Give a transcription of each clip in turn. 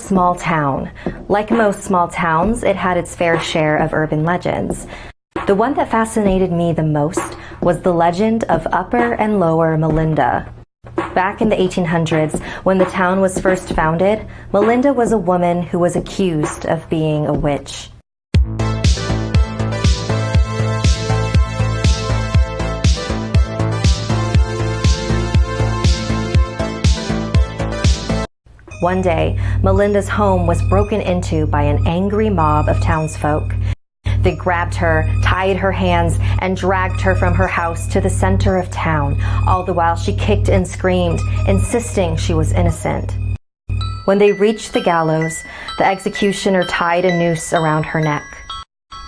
small town. Like most small towns, it had its fair share of urban legends. The one that fascinated me the most was the legend of Upper and Lower Melinda. Back in the 1800s, when the town was first founded, Melinda was a woman who was accused of being a witch. One day, Melinda's home was broken into by an angry mob of townsfolk. They grabbed her, tied her hands, and dragged her from her house to the center of town, all the while she kicked and screamed, insisting she was innocent. When they reached the gallows, the executioner tied a noose around her neck.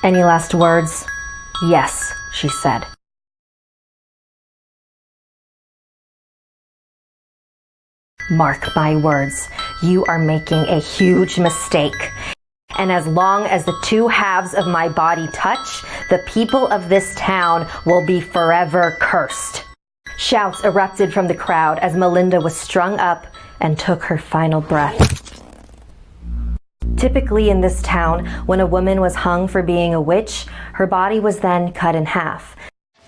"Any last words?" "Yes," she said. "Mark my words, you are making a huge mistake. And as long as the two halves of my body touch, the people of this town will be forever cursed." Shouts erupted from the crowd as Melinda was strung up and took her final breath. Typically in this town, when a woman was hung for being a witch, her body was then cut in half.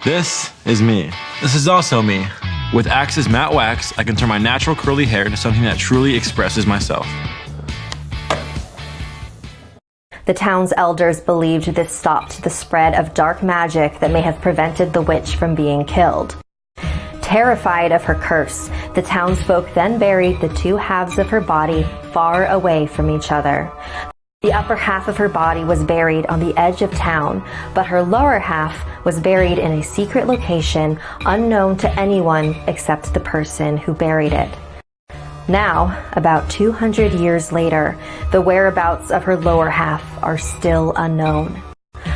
This is me. This is also me. With Axe's matte wax, I can turn my natural curly hair into something that truly expresses myself. The town's elders believed this stopped the spread of dark magic that may have prevented the witch from being killed. Terrified of her curse, the townsfolk then buried the two halves of her body far away from each other. The upper half of her body was buried on the edge of town, but her lower half was buried in a secret location unknown to anyone except the person who buried it. Now, about 200 years later, the whereabouts of her lower half are still unknown.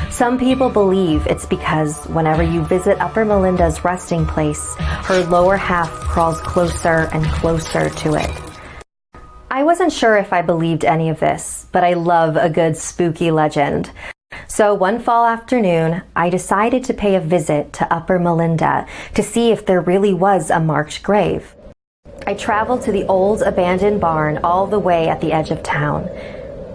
Some people believe it's because whenever you visit Upper Melinda's resting place, her lower half crawls closer and closer to it. I wasn't sure if I believed any of this, but I love a good spooky legend. So one fall afternoon, I decided to pay a visit to Upper Melinda to see if there really was a marked grave. I traveled to the old abandoned barn all the way at the edge of town.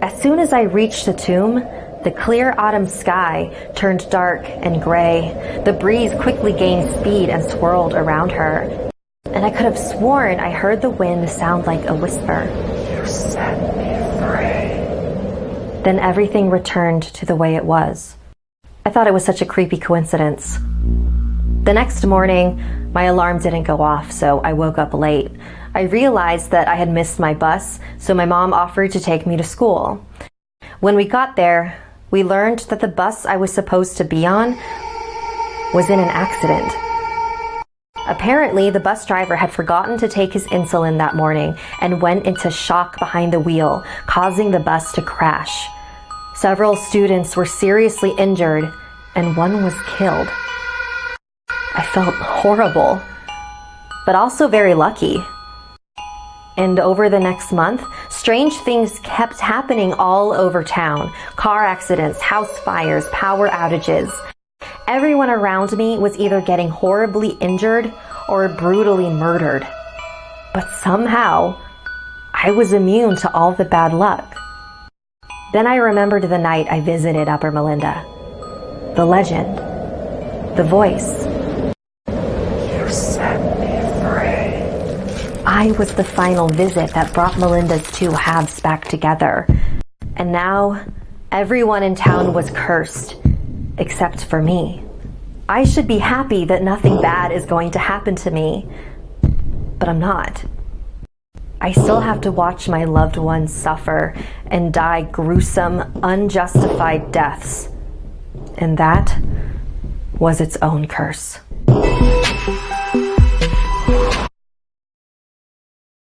As soon as I reached the tomb, the clear autumn sky turned dark and gray. The breeze quickly gained speed and swirled around her. And I could have sworn I heard the wind sound like a whisper. "You set me free." Then everything returned to the way it was. I thought it was such a creepy coincidence. The next morning, my alarm didn't go off, so I woke up late. I realized that I had missed my bus, so my mom offered to take me to school. When we got there, we learned that the bus I was supposed to be on was in an accident. Apparently, the bus driver had forgotten to take his insulin that morning and went into shock behind the wheel, causing the bus to crash. Several students were seriously injured, and one was killed. I felt horrible, but also very lucky. And over the next month, strange things kept happening all over town. Car accidents, house fires, power outages. Everyone around me was either getting horribly injured or brutally murdered. But somehow, I was immune to all the bad luck. Then I remembered the night I visited Upper Melinda. The legend. The voice. "You set me free." I was the final visit that brought Melinda's two halves back together. And now, everyone in town was cursed, except for me. I should be happy that nothing bad is going to happen to me, but I'm not. I still have to watch my loved ones suffer and die gruesome, unjustified deaths. And that was its own curse.